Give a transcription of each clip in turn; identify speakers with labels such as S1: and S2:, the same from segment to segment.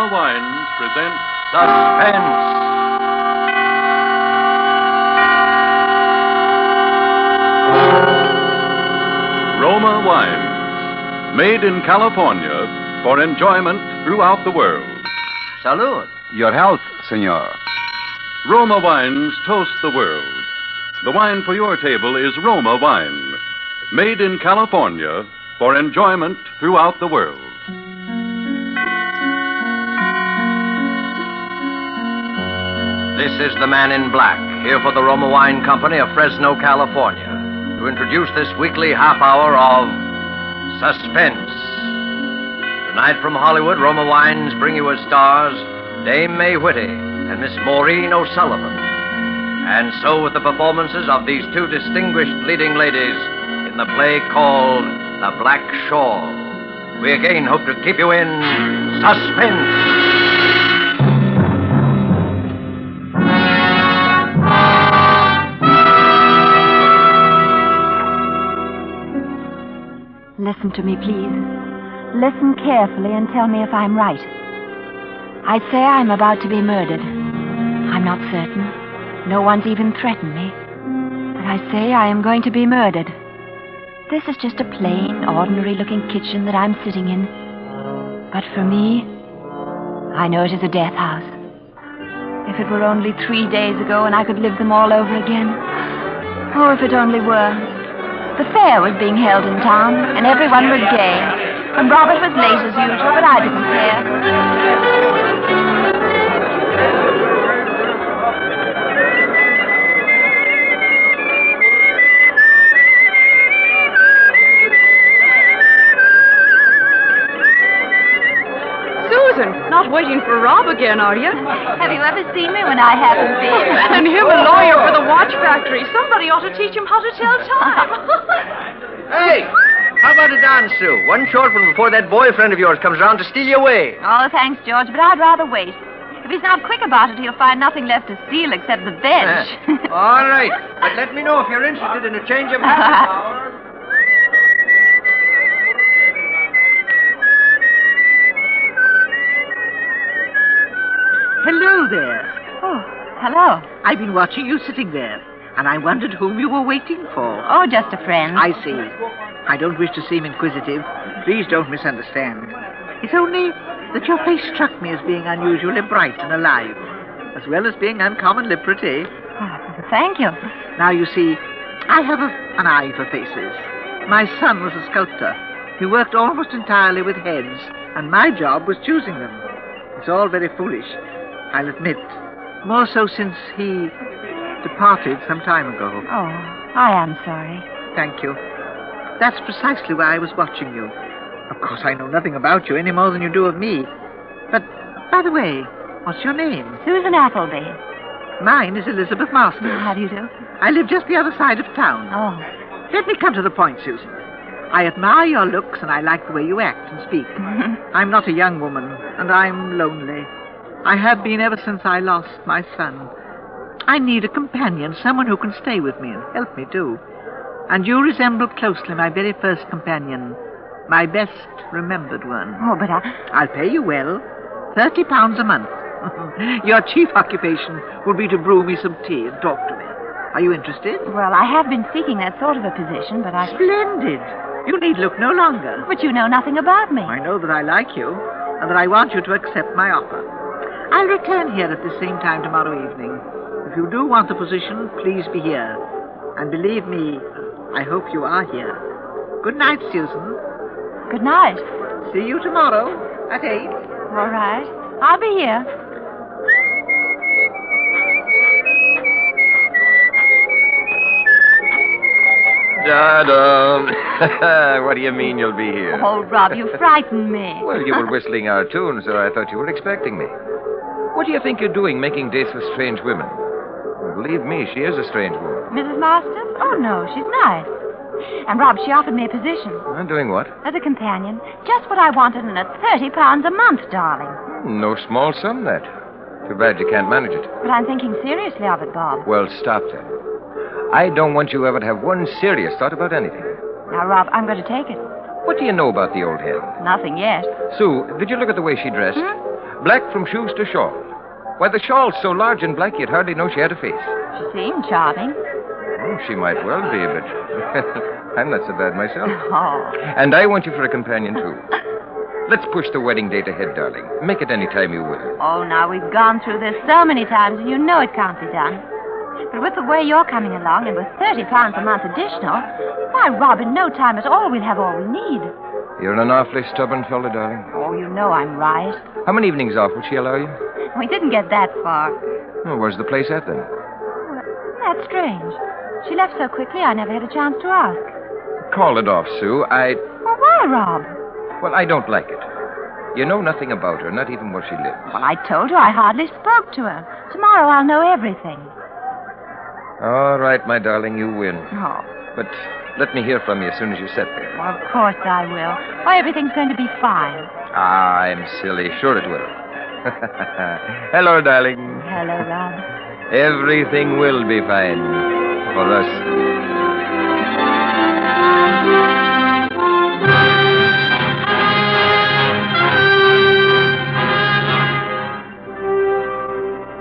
S1: Roma Wines presents
S2: Suspense.
S1: Roma Wines, made in California for enjoyment throughout the world.
S2: Salud.
S3: Your health, senor.
S1: Roma Wines toast the world. The wine for your table is Roma Wine, made in California for enjoyment throughout the world.
S2: This is the man in black, here for the Roma Wine Company of Fresno, California, to introduce this weekly half hour of Suspense. Tonight from Hollywood, Roma Wines bring you as stars Dame May Whitty and Miss Maureen O'SULLIVAN. And so with the performances of these two distinguished leading ladies in the play called The Black Shawl, we again hope to keep you in suspense.
S4: Listen to me, please. Listen carefully and tell me if I'm right. I say I'm about to be murdered. I'm not certain. No one's even threatened me. But I say I am going to be murdered. This is just a plain, ordinary-looking kitchen that I'm sitting in. But for me, I know it is a death house. If it were only 3 days ago and I could live them all over again. Oh, if it only were. The fair was being held in town, and everyone was gay. And Robert was late as usual, but I didn't care.
S5: Not waiting for Rob again, are you?
S4: Have you ever seen me when I haven't been?
S5: And him a lawyer for the watch factory. Somebody ought to teach him how to tell time.
S2: Hey, how about a dance, Sue? One short one before that boyfriend of yours comes around to steal you away.
S4: Oh, thanks, George, but I'd rather wait. If he's not quick about it, he'll find nothing left to steal except the bench.
S2: All right, but let me know if you're interested in a change of habit.
S6: Hello there.
S4: Oh, hello.
S6: I've been watching you sitting there, and I wondered whom you were waiting for.
S4: Oh, just a friend.
S6: I see. I don't wish to seem inquisitive. Please don't misunderstand. It's only that your face struck me as being unusually bright and alive, as well as being uncommonly pretty.
S4: Oh, thank you.
S6: Now, you see, I have an eye for faces. My son was a sculptor. He worked almost entirely with heads, and my job was choosing them. It's all very foolish, I'll admit. More so since he departed some time ago.
S4: Oh, I am sorry.
S6: Thank you. That's precisely why I was watching you. Of course, I know nothing about you any more than you do of me. But, by the way, what's your name?
S4: Susan Appleby.
S6: Mine is Elizabeth Masters.
S4: How do you do?
S6: I live just the other side of town.
S4: Oh.
S6: Let me come to the point, Susan. I admire your looks and I like the way you act and speak. I'm not a young woman, and I'm lonely. I have been ever since I lost my son. I need a companion, someone who can stay with me and help me too. And you resemble closely my very first companion, my best remembered one.
S4: Oh, but
S6: I'll pay you well, £30 a month. Your chief occupation will be to brew me some tea and talk to me. Are you interested?
S4: Well, I have been seeking that sort of a position, but
S6: Splendid. You need look no longer.
S4: But you know nothing about me.
S6: I know that I like you, and that I want you to accept my offer. I'll return here at the same time tomorrow evening. If you do want the position, please be here. And believe me, I hope you are here. Good night, Susan.
S4: Good night.
S6: See you tomorrow at 8.
S4: All right. I'll be here.
S7: Da-dum. What do you mean you'll be here?
S4: Oh, Rob, you frightened me.
S7: Well, you were whistling our tune, so I thought you were expecting me. What do you think you're doing, making dates with strange women? Believe me, she is a strange woman.
S4: Mrs. Masters? Oh, no, she's nice. And, Rob, she offered me a position.
S7: Doing what?
S4: As a companion. Just what I wanted, and at £30 a month, darling.
S7: No small sum, that. Too bad you can't manage it.
S4: But I'm thinking seriously of it, Bob.
S7: Well, stop then. I don't want you ever to have one serious thought about anything.
S4: Now, Rob, I'm going to take it.
S7: What do you know about the old hen?
S4: Nothing yet.
S7: Sue, did you look at the way she dressed? Black from shoes to shawl. Why, the shawl's so large and black you'd hardly know she had a face.
S4: She seemed charming.
S7: Oh, she might well be, but I'm not so bad myself.
S4: Oh.
S7: And I want you for a companion, too. Let's push the wedding date ahead, darling. Make it any time you will.
S4: Oh, now, we've gone through this so many times, and you know it can't be done. But with the way you're coming along, and with £30 a month additional, why, Rob, in no time at all, we'll have all we need.
S7: You're an awfully stubborn fella, darling.
S4: Oh, you know I'm right.
S7: How many evenings off would she allow you?
S4: We didn't get that far.
S7: Oh, where's the place at, then?
S4: Isn't that strange? She left so quickly, I never had a chance to ask.
S7: Call it off, Sue.
S4: Well, why, Rob?
S7: Well, I don't like it. You know nothing about her, not even where she lives.
S4: Well, I told you I hardly spoke to her. Tomorrow I'll know everything.
S7: All right, my darling, you win.
S4: Oh.
S7: But let me hear from you as soon as you set there.
S4: Well, of course I will. Why, everything's going to be fine.
S7: Ah, I'm silly. Sure it will. Hello, darling.
S4: Hello, Rob.
S7: Everything will be fine for us.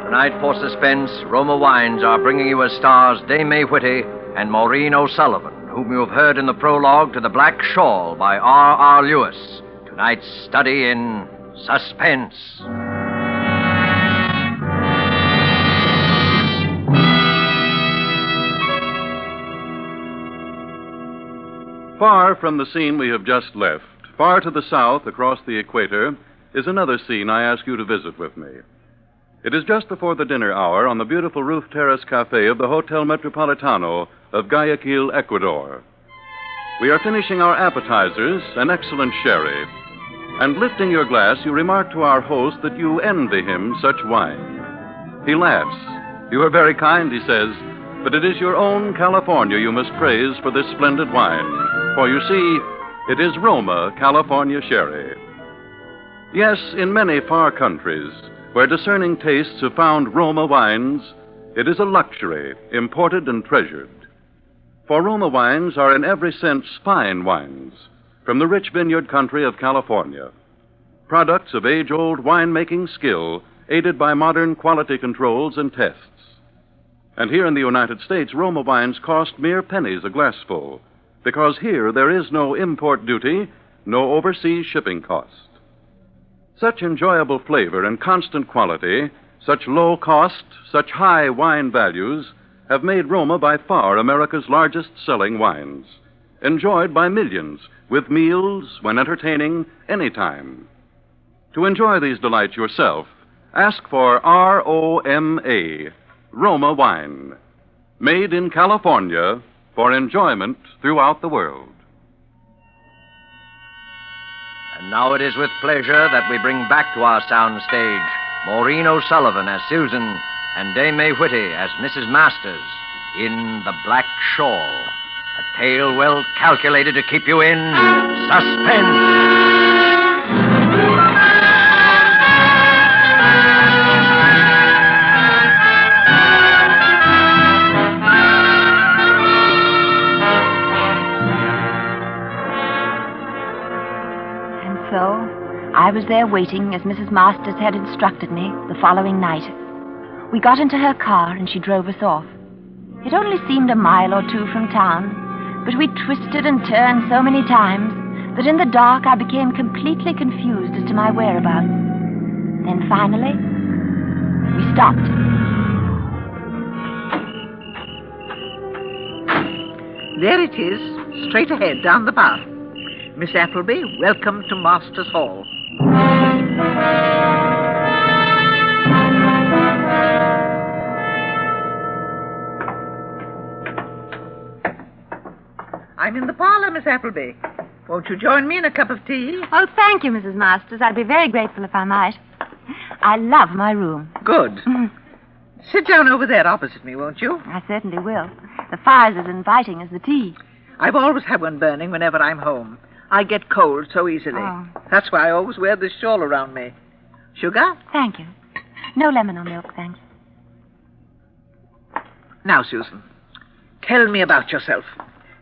S2: Tonight for Suspense, Roma Wines are bringing you as stars Dame May Whitty and Maureen O'Sullivan, whom you have heard in the prologue to The Black Shawl by R.R. Lewis. Tonight's study in Suspense.
S1: Far from the scene we have just left, far to the south across the equator, is another scene I ask you to visit with me. It is just before the dinner hour on the beautiful roof terrace cafe of the Hotel Metropolitano of Guayaquil, Ecuador. We are finishing our appetizers, an excellent sherry. And lifting your glass, you remark to our host that you envy him such wine. He laughs. You are very kind, he says, but it is your own California you must praise for this splendid wine. For you see, it is Roma California sherry. Yes, in many far countries, where discerning tastes have found Roma wines, it is a luxury, imported and treasured. For Roma wines are in every sense fine wines, from the rich vineyard country of California. Products of age-old winemaking skill, aided by modern quality controls and tests. And here in the United States, Roma wines cost mere pennies a glassful, because here there is no import duty, no overseas shipping cost. Such enjoyable flavor and constant quality, such low cost, such high wine values, have made Roma by far America's largest selling wines, enjoyed by millions, with meals, when entertaining, anytime. To enjoy these delights yourself, ask for R-O-M-A, Roma wine, made in California for enjoyment throughout the world.
S2: And now it is with pleasure that we bring back to our sound stage Maureen O'Sullivan as Susan and Dame May Whitty as Mrs. Masters in The Black Shawl, a tale well calculated to keep you in suspense.
S4: So, I was there waiting as Mrs. Masters had instructed me the following night. We got into her car and she drove us off. It only seemed a mile or two from town, but we twisted and turned so many times that in the dark I became completely confused as to my whereabouts. Then finally, we stopped.
S6: There it is, straight ahead down the path. Miss Appleby, welcome to Masters Hall. I'm in the parlor, Miss Appleby. Won't you join me in a cup of tea?
S4: Oh, thank you, Mrs. Masters. I'd be very grateful if I might. I love my room.
S6: Good. Sit down over there opposite me, won't you?
S4: I certainly will. The fire's as inviting as the tea.
S6: I've always had one burning whenever I'm home. I get cold so easily.
S4: Oh.
S6: That's why I always wear this shawl around me. Sugar?
S4: Thank you. No lemon or milk, thanks.
S6: Now, Susan, tell me about yourself.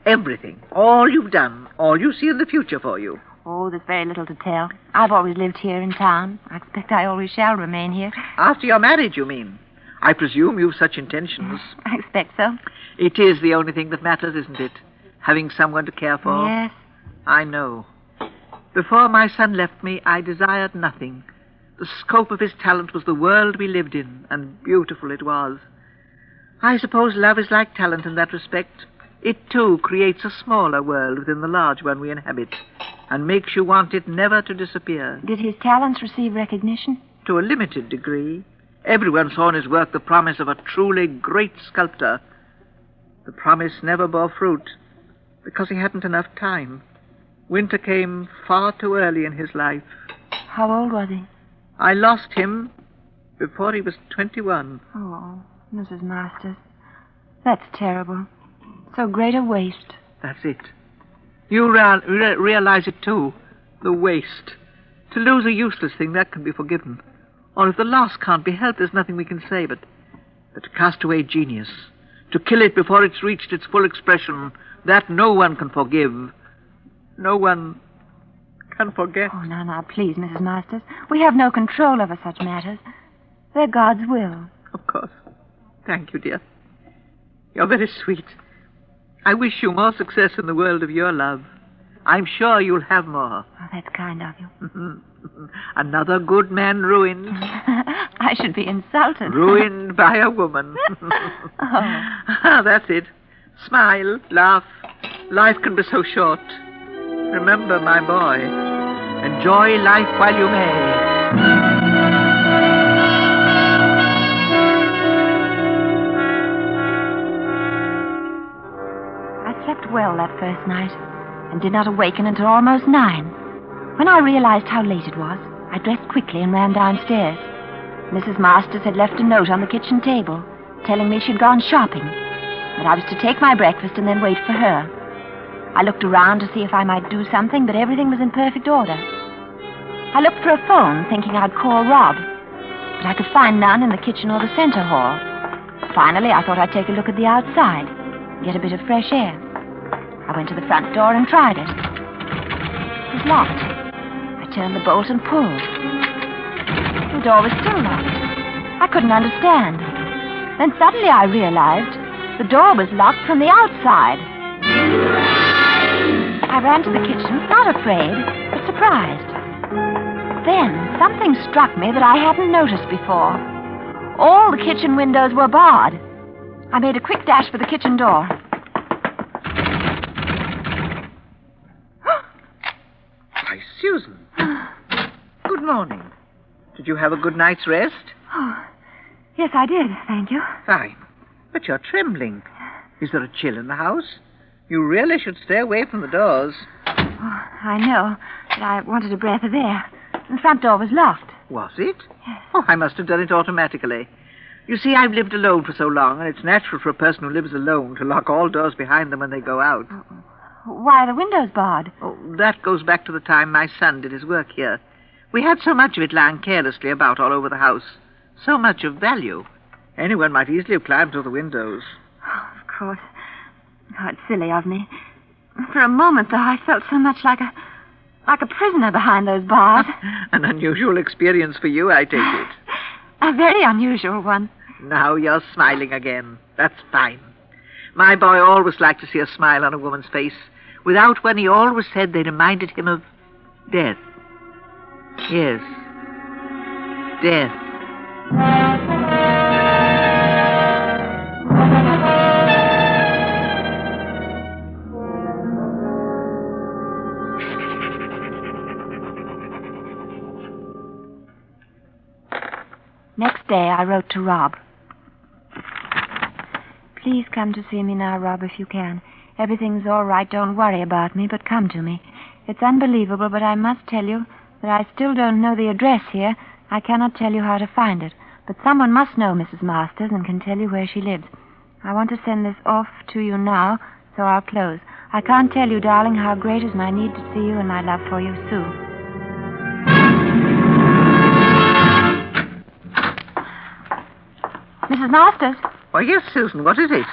S6: Everything. All you've done. All you see in the future for you.
S4: Oh, there's very little to tell. I've always lived here in town. I expect I always shall remain here.
S6: After you're married, you mean? I presume you've such intentions.
S4: I expect so.
S6: It is the only thing that matters, isn't it? Having someone to care for.
S4: Yes.
S6: I know. Before my son left me, I desired nothing. The scope of his talent was the world we lived in, and beautiful it was. I suppose love is like talent in that respect. It, too, creates a smaller world within the large one we inhabit, and makes you want it never to disappear.
S4: Did his talents receive recognition?
S6: To a limited degree. Everyone saw in his work the promise of a truly great sculptor. The promise never bore fruit, because he hadn't enough time. Winter came far too early in his life.
S4: How old was he?
S6: I lost him before he was 21.
S4: Oh, Mrs. Masters. That's terrible. So great a waste.
S6: That's it. You realize it, too. The waste. To lose a useless thing, that can be forgiven. Or if the loss can't be helped, there's nothing we can say, but to cast away genius, to kill it before it's reached its full expression, that no one can forgive. No one can forget.
S4: Oh, now, please, Mrs. Masters. We have no control over such matters. They're God's will.
S6: Of course. Thank you, dear. You're very sweet. I wish you more success in the world of your love. I'm sure you'll have more.
S4: Oh, that's kind of you.
S6: Another good man ruined.
S4: I should be insulted.
S6: Ruined by a woman.
S4: Oh.
S6: That's it. Smile, laugh. Life can be so short. Remember, my boy, enjoy life while you may.
S4: I slept well that first night and did not awaken until almost 9. When I realized how late it was, I dressed quickly and ran downstairs. Mrs. Masters had left a note on the kitchen table telling me she'd gone shopping, that I was to take my breakfast and then wait for her. I looked around to see if I might do something, but everything was in perfect order. I looked for a phone, thinking I'd call Rob, but I could find none in the kitchen or the center hall. Finally, I thought I'd take a look at the outside, get a bit of fresh air. I went to the front door and tried it. It was locked. I turned the bolt and pulled. The door was still locked. I couldn't understand. Then suddenly I realized the door was locked from the outside. I ran to the kitchen, not afraid, but surprised. Then something struck me that I hadn't noticed before. All the kitchen windows were barred. I made a quick dash for the kitchen door.
S6: Why, Susan. Good morning. Did you have a good night's rest?
S4: Oh, yes, I did, thank you.
S6: Fine. But you're trembling. Is there a chill in the house? You really should stay away from the doors.
S4: Oh, I know, but I wanted a breath of air. The front door was locked.
S6: Was it?
S4: Yes.
S6: Oh, I must have done it automatically. You see, I've lived alone for so long, and it's natural for a person who lives alone to lock all doors behind them when they go out.
S4: Why are the windows barred?
S6: Oh, that goes back to the time my son did his work here. We had so much of it lying carelessly about all over the house. So much of value. Anyone might easily have climbed through the windows.
S4: Oh, of course. Oh, it's silly of me. For a moment, though, I felt so much like a prisoner behind those bars.
S6: An unusual experience for you, I take it.
S4: A very unusual one.
S6: Now you're smiling again. That's fine. My boy always liked to see a smile on a woman's face. Without one, he always said they reminded him of death. Yes. Death.
S4: Next day, I wrote to Rob. Please come to see me now, Rob, if you can. Everything's all right. Don't worry about me, but come to me. It's unbelievable, but I must tell you that I still don't know the address here. I cannot tell you how to find it. But someone must know Mrs. Masters and can tell you where she lives. I want to send this off to you now, so I'll close. I can't tell you, darling, how great is my need to see you and my love for you, Sue. Mrs. Masters?
S6: Why, yes, Susan, what is it?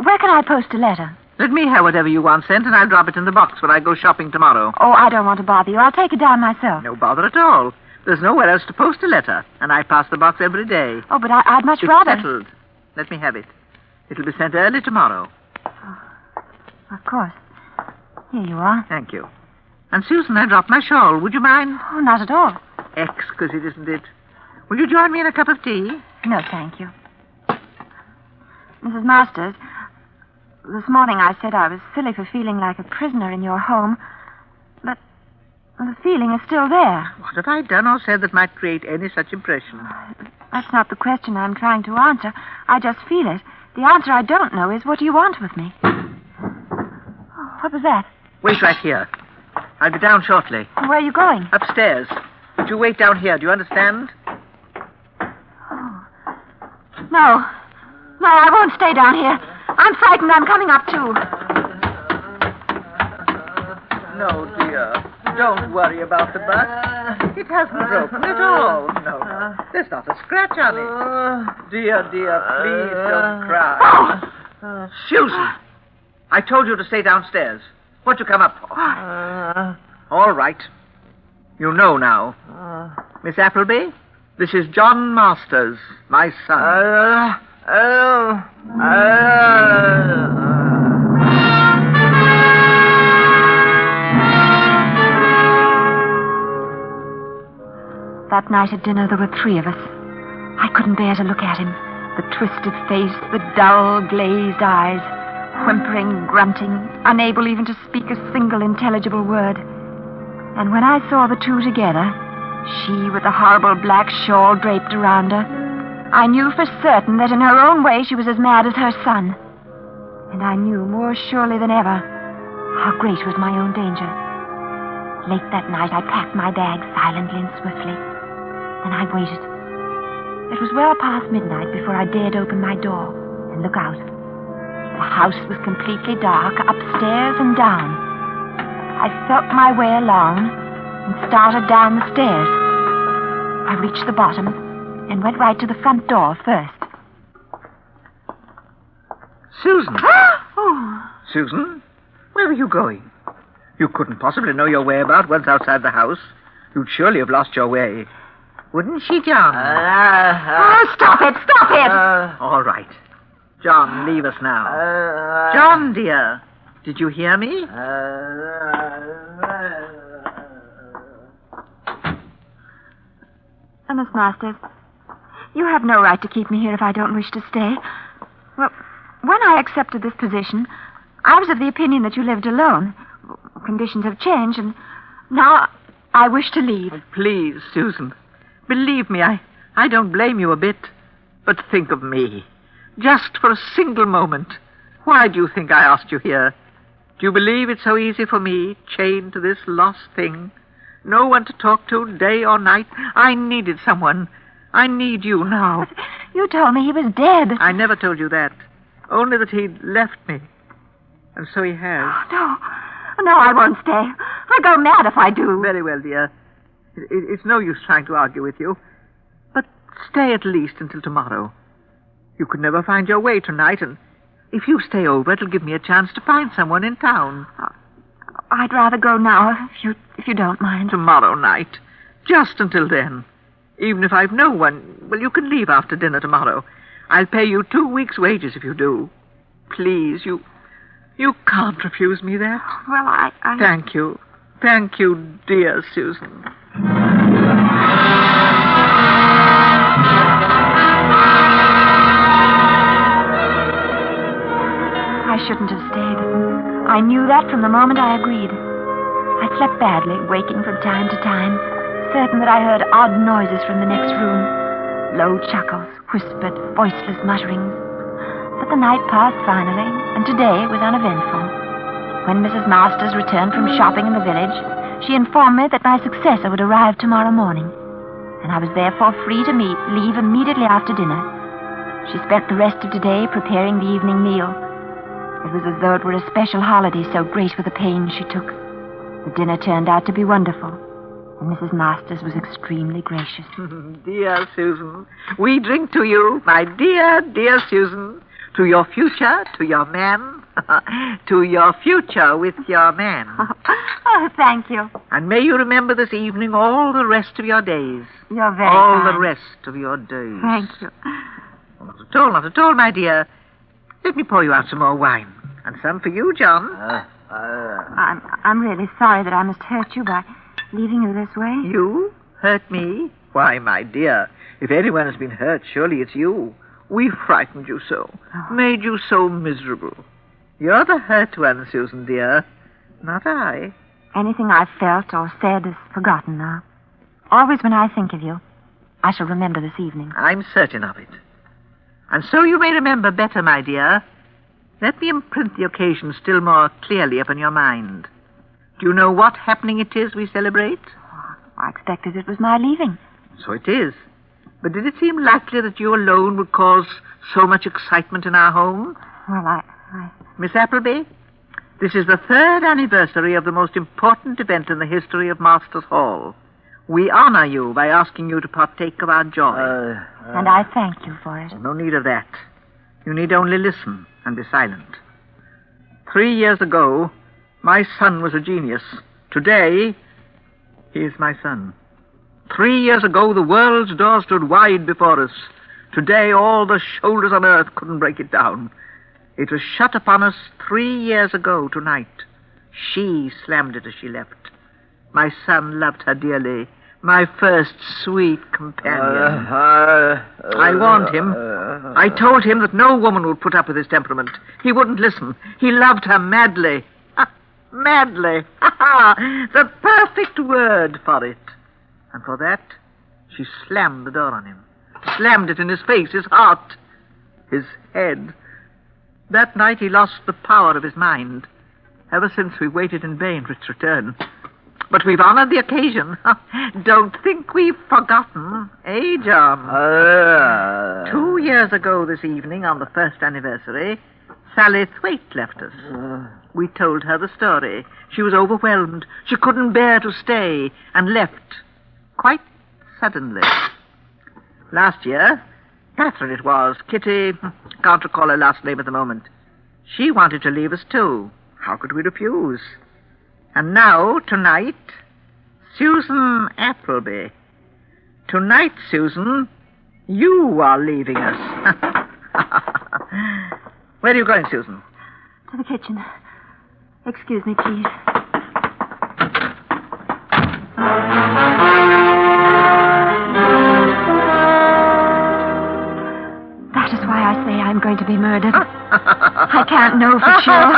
S4: Where can I post a letter?
S6: Let me have whatever you want sent, and I'll drop it in the box when I go shopping tomorrow.
S4: Oh, I don't want to bother you. I'll take it down myself.
S6: No bother at all. There's nowhere else to post a letter, and I pass the box every day.
S4: Oh, but I'd much
S6: It's
S4: rather...
S6: settled. Let me have it. It'll be sent early tomorrow.
S4: Of course. Here you are.
S6: Thank you. And, Susan, I dropped my shawl. Would you mind?
S4: Oh, not at all.
S6: Exquisite, isn't it? Will you join me in a cup of tea?
S4: No, thank you. Mrs. Masters, this morning I said I was silly for feeling like a prisoner in your home, but the feeling is still there.
S6: What have I done or said that might create any such impression?
S4: That's not the question I'm trying to answer. I just feel it. The answer I don't know is, what do you want with me? Oh, what was that?
S6: Wait right here. I'll be down shortly.
S4: Where are you going?
S6: Upstairs. But you wait down here. Do you understand?
S4: No. No, I won't stay down here. I'm frightened. I'm coming up, too.
S6: No, dear. Don't worry about the butt. It hasn't broken at all. No. There's not a scratch on it. Dear, please don't cry. Susan, I told you to stay downstairs. What'd you come up for? All right. You know now. Miss Appleby, this is John Masters, my son.
S4: That night at dinner, there were 3 of us. I couldn't bear to look at him. The twisted face, the dull, glazed eyes, whimpering, grunting, unable even to speak a single intelligible word. And when I saw the 2 together, she with the horrible black shawl draped around her, I knew for certain that in her own way she was as mad as her son. And I knew more surely than ever how great was my own danger. Late that night, I packed my bag silently and swiftly. And I waited. It was well past midnight before I dared open my door and look out. The house was completely dark, upstairs and down. I felt my way along and started down the stairs. I reached the bottom and went right to the front door first.
S6: Susan. Susan, where were you going? You couldn't possibly know your way about once outside the house. You'd surely have lost your way. Wouldn't she, John?
S4: Stop it!
S6: All right. John, leave us now. John, dear, did you hear me?
S4: Miss Masters, you have no right to keep me here if I don't wish to stay. Well, when I accepted this position, I was of the opinion that you lived alone. Conditions have changed, and now I wish to leave.
S6: Please, Susan, believe me, I don't blame you a bit. But think of me. Just for a single moment. Why do you think I asked you here? Do you believe it's so easy for me, chained to this lost thing? No one to talk to day or night. I needed someone. I need you now.
S4: But you told me he was dead.
S6: I never told you that. Only that he'd left me. And so he has.
S4: No, I won't stay. I'll go mad if I do.
S6: Very well, dear. It's no use trying to argue with you. But stay at least until tomorrow. You could never find your way tonight, and if you stay over, it'll give me a chance to find someone in town.
S4: I'd rather go now, if you don't mind.
S6: Tomorrow night. Just until then. Even if I've no one, well, you can leave after dinner tomorrow. I'll pay you 2 weeks' wages if you do. Please, you can't refuse me that.
S4: Well, I...
S6: Thank you. Thank you, dear Susan.
S4: I shouldn't have stayed. I knew that from the moment I agreed. I slept badly, waking from time to time, certain that I heard odd noises from the next room. Low chuckles, whispered, voiceless mutterings. But the night passed finally, and today was uneventful. When Mrs. Masters returned from shopping in the village, she informed me that my successor would arrive tomorrow morning, and I was therefore free to leave immediately after dinner. She spent the rest of today preparing the evening meal. It was as though it were a special holiday, so great were the pains she took. The dinner turned out to be wonderful, and Mrs. Masters was extremely gracious.
S6: Dear Susan, we drink to you, my dear, dear Susan, to your future, to your man, To your future with your man.
S4: Oh, thank you.
S6: And may you remember this evening all the rest of your days.
S4: You're very
S6: All
S4: kind.
S6: the rest of your days.
S4: Thank you.
S6: Not at all, my dear. Let me pour you out some more wine. And some for you, John.
S4: I'm really sorry that I must hurt you by leaving you this way.
S6: You? Hurt me? Why, my dear, if anyone has been hurt, surely it's you. We frightened you so. Made you so miserable. You're the hurt one, Susan, dear. Not I.
S4: Anything I've felt or said is forgotten now. Always when I think of you, I shall remember this evening.
S6: I'm certain of it. And so you may remember better, my dear. Let me imprint the occasion still more clearly upon your mind. Do you know what happening it is we celebrate?
S4: I expected it was my leaving.
S6: So it is. But did it seem likely that you alone would cause so much excitement in our home?
S4: Well, I...
S6: Miss Appleby, this is the 3rd anniversary of the most important event in the history of Masters Hall. We honor you by asking you to partake of our joy.
S4: And I thank you for it.
S6: No need of that. You need only listen and be silent. 3 years ago, my son was a genius. Today, he is my son. 3 years ago, the world's door stood wide before us. Today, all the shoulders on earth couldn't break it down. It was shut upon us 3 years ago tonight. She slammed it as she left. My son loved her dearly. My first sweet companion. I warned him. I told him that no woman would put up with his temperament. He wouldn't listen. He loved her madly. Madly. The perfect word for it. And for that, she slammed the door on him. Slammed it in his face, his heart, his head. That night he lost the power of his mind. Ever since, we waited in vain for its return. But we've honored the occasion. Don't think we've forgotten, eh, John? 2 years ago this evening, on the 1st anniversary, Sally Thwaite left us. We told her the story. She was overwhelmed. She couldn't bear to stay and left quite suddenly. Last year, Catherine it was, Kitty, can't recall her last name at the moment. She wanted to leave us too. How could we refuse? And now, tonight, Susan Appleby. Tonight, Susan, you are leaving us. Where are you going, Susan?
S4: To the kitchen. Excuse me, please. That is why I say I'm going to be murdered. I can't know for sure.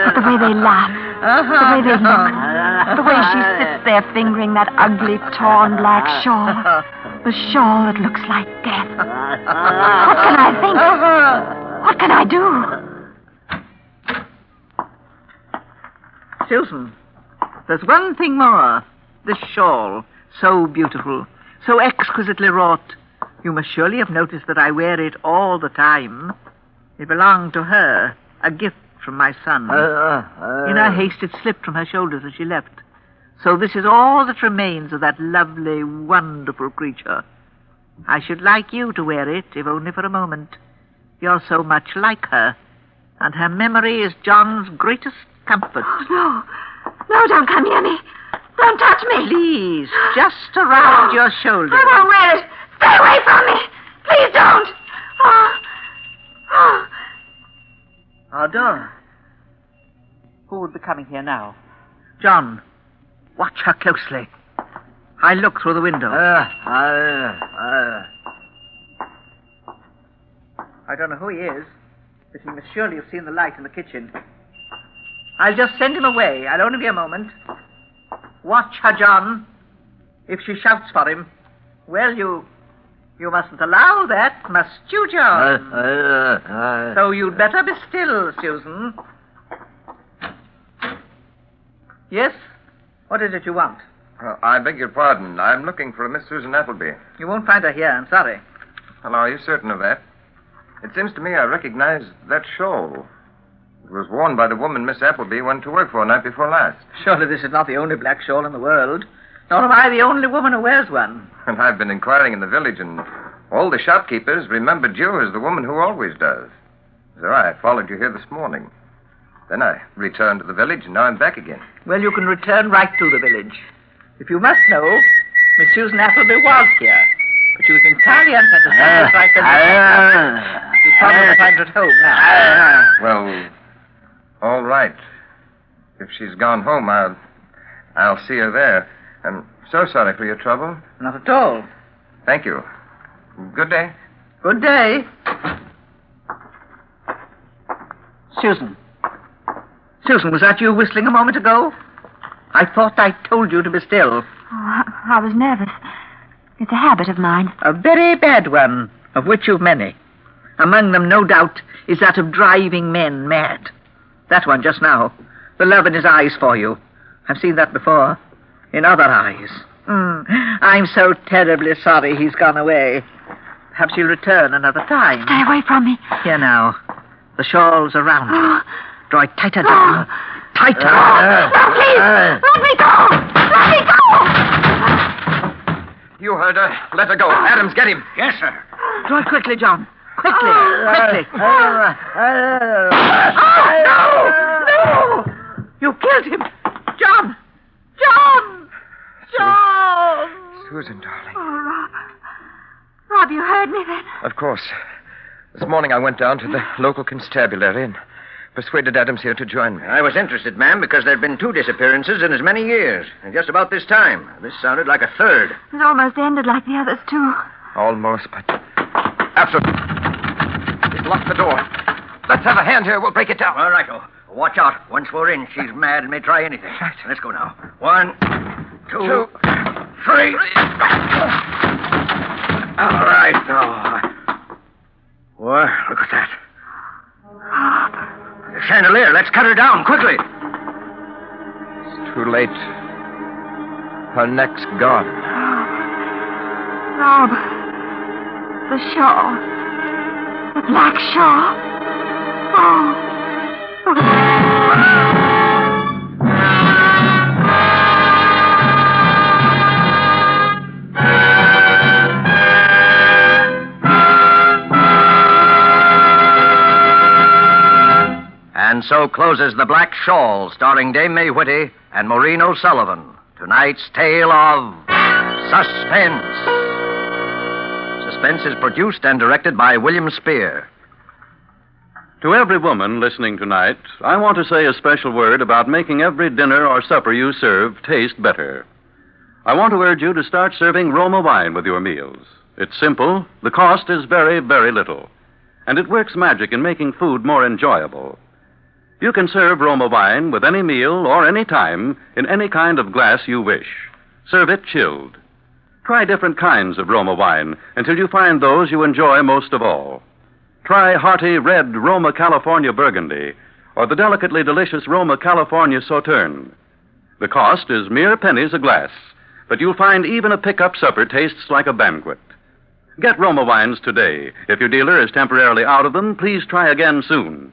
S4: But the way they laugh, the way they look, the way she sits there fingering that ugly, torn black shawl. The shawl that looks like death. What can I think? What can I do?
S6: Susan, there's one thing more. This shawl, so beautiful, so exquisitely wrought. You must surely have noticed that I wear it all the time. It belonged to her, a gift from my son. In her haste, it slipped from her shoulders as she left. So this is all that remains of that lovely, wonderful creature. I should like you to wear it, if only for a moment. You're so much like her, and her memory is John's greatest comfort.
S4: Oh, no. No, don't come near me. Don't touch me.
S6: Please, just around your shoulders.
S4: I won't wear it. Stay away from me. Please don't.
S6: Our door. Who would be coming here now? John, watch her closely. I look through the window. I don't know who he is, but he must surely have seen the light in the kitchen. I'll just send him away. I'll only be a moment. Watch her, John. If she shouts for him, well, you mustn't allow that, must you, John? So you'd better be still, Susan. Yes? What is it you want?
S7: I beg your pardon. I'm looking for a Miss Susan Appleby.
S6: You won't find her here, I'm sorry.
S7: Well, are you certain of that? It seems to me I recognize that shawl. It was worn by the woman Miss Appleby went to work for night before last.
S6: Surely this is not the only black shawl in the world. Nor am I the only woman who wears one.
S7: And I've been inquiring in the village, and all the shopkeepers remembered you as the woman who always does. So I followed you here this morning. Then I returned to the village, and now I'm back again.
S6: Well, you can return right to the village. If you must know, Miss Susan Appleby was here. But she was entirely unsatisfied with She's probably to find her at home now.
S7: Well, all right. If she's gone home, I'll see her there. I'm so sorry for your trouble.
S6: Not at all.
S7: Thank you. Good day.
S6: Good day. Susan. Susan, was that you whistling a moment ago? I thought I told you to be still.
S4: Oh, I was nervous. It's a habit of mine.
S6: A very bad one, of which you've many. Among them, no doubt, is that of driving men mad. That one just now. The love in his eyes for you. I've seen that before. In other eyes. I'm so terribly sorry he's gone away. Perhaps he'll return another time.
S4: Stay away from me.
S6: Here now. The shawl's around you. Draw it tighter down. Tighter.
S4: No, please. Let me go. Let me go.
S7: You heard her. Let her go. Adams, get him.
S2: Yes, sir.
S6: Draw it quickly, John. Quickly. Quickly.
S4: Oh,
S6: No! You killed him. John! John! John!
S7: Susan, darling.
S4: Oh, Rob, you heard me then?
S7: Of course. This morning I went down to the local constabulary and persuaded Adams here to join me.
S2: I was interested, ma'am, because there'd been 2 disappearances in as many years. And just about this time. This sounded like a third.
S4: It almost ended like the others, too.
S7: Almost, but... Absolutely. He's locked the door. Let's have a hand here. We'll break it down.
S2: All right, watch out. Once we're in, she's mad and may try anything.
S7: Right.
S2: Let's go now. 1, 2, 3. All right, now. Well, look at that. The chandelier. Let's cut her down, quickly.
S7: It's too late. Her neck's gone.
S4: Rob, the shawl. The black shawl. Oh.
S2: And so closes The Black Shawl, starring Dame May Whitty and Maureen O'Sullivan. Tonight's tale of Suspense. Suspense is produced and directed by William Spear.
S1: To every woman listening tonight, I want to say a special word about making every dinner or supper you serve taste better. I want to urge you to start serving Roma wine with your meals. It's simple, the cost is very, very little, and it works magic in making food more enjoyable. You can serve Roma wine with any meal or any time in any kind of glass you wish. Serve it chilled. Try different kinds of Roma wine until you find those you enjoy most of all. Try hearty red Roma California Burgundy or the delicately delicious Roma California Sauterne. The cost is mere pennies a glass, but you'll find even a pickup supper tastes like a banquet. Get Roma wines today. If your dealer is temporarily out of them, please try again soon.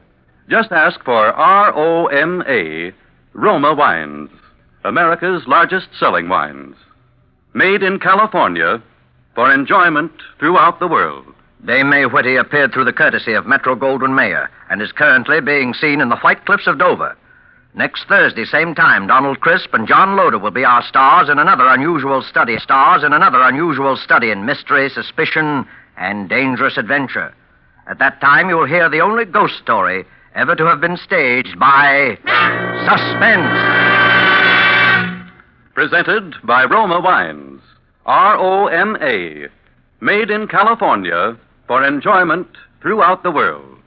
S1: Just ask for ROMA, Roma Wines, America's largest selling wines. Made in California for enjoyment throughout the world.
S2: Dame May Whitty appeared through the courtesy of Metro-Goldwyn-Mayer and is currently being seen in the White Cliffs of Dover. Next Thursday, same time, Donald Crisp and John Loder will be our stars in another unusual study. In mystery, suspicion, and dangerous adventure. At that time, you'll hear the only ghost story ever to have been staged by Suspense.
S1: Presented by Roma Wines, ROMA, made in California for enjoyment throughout the world.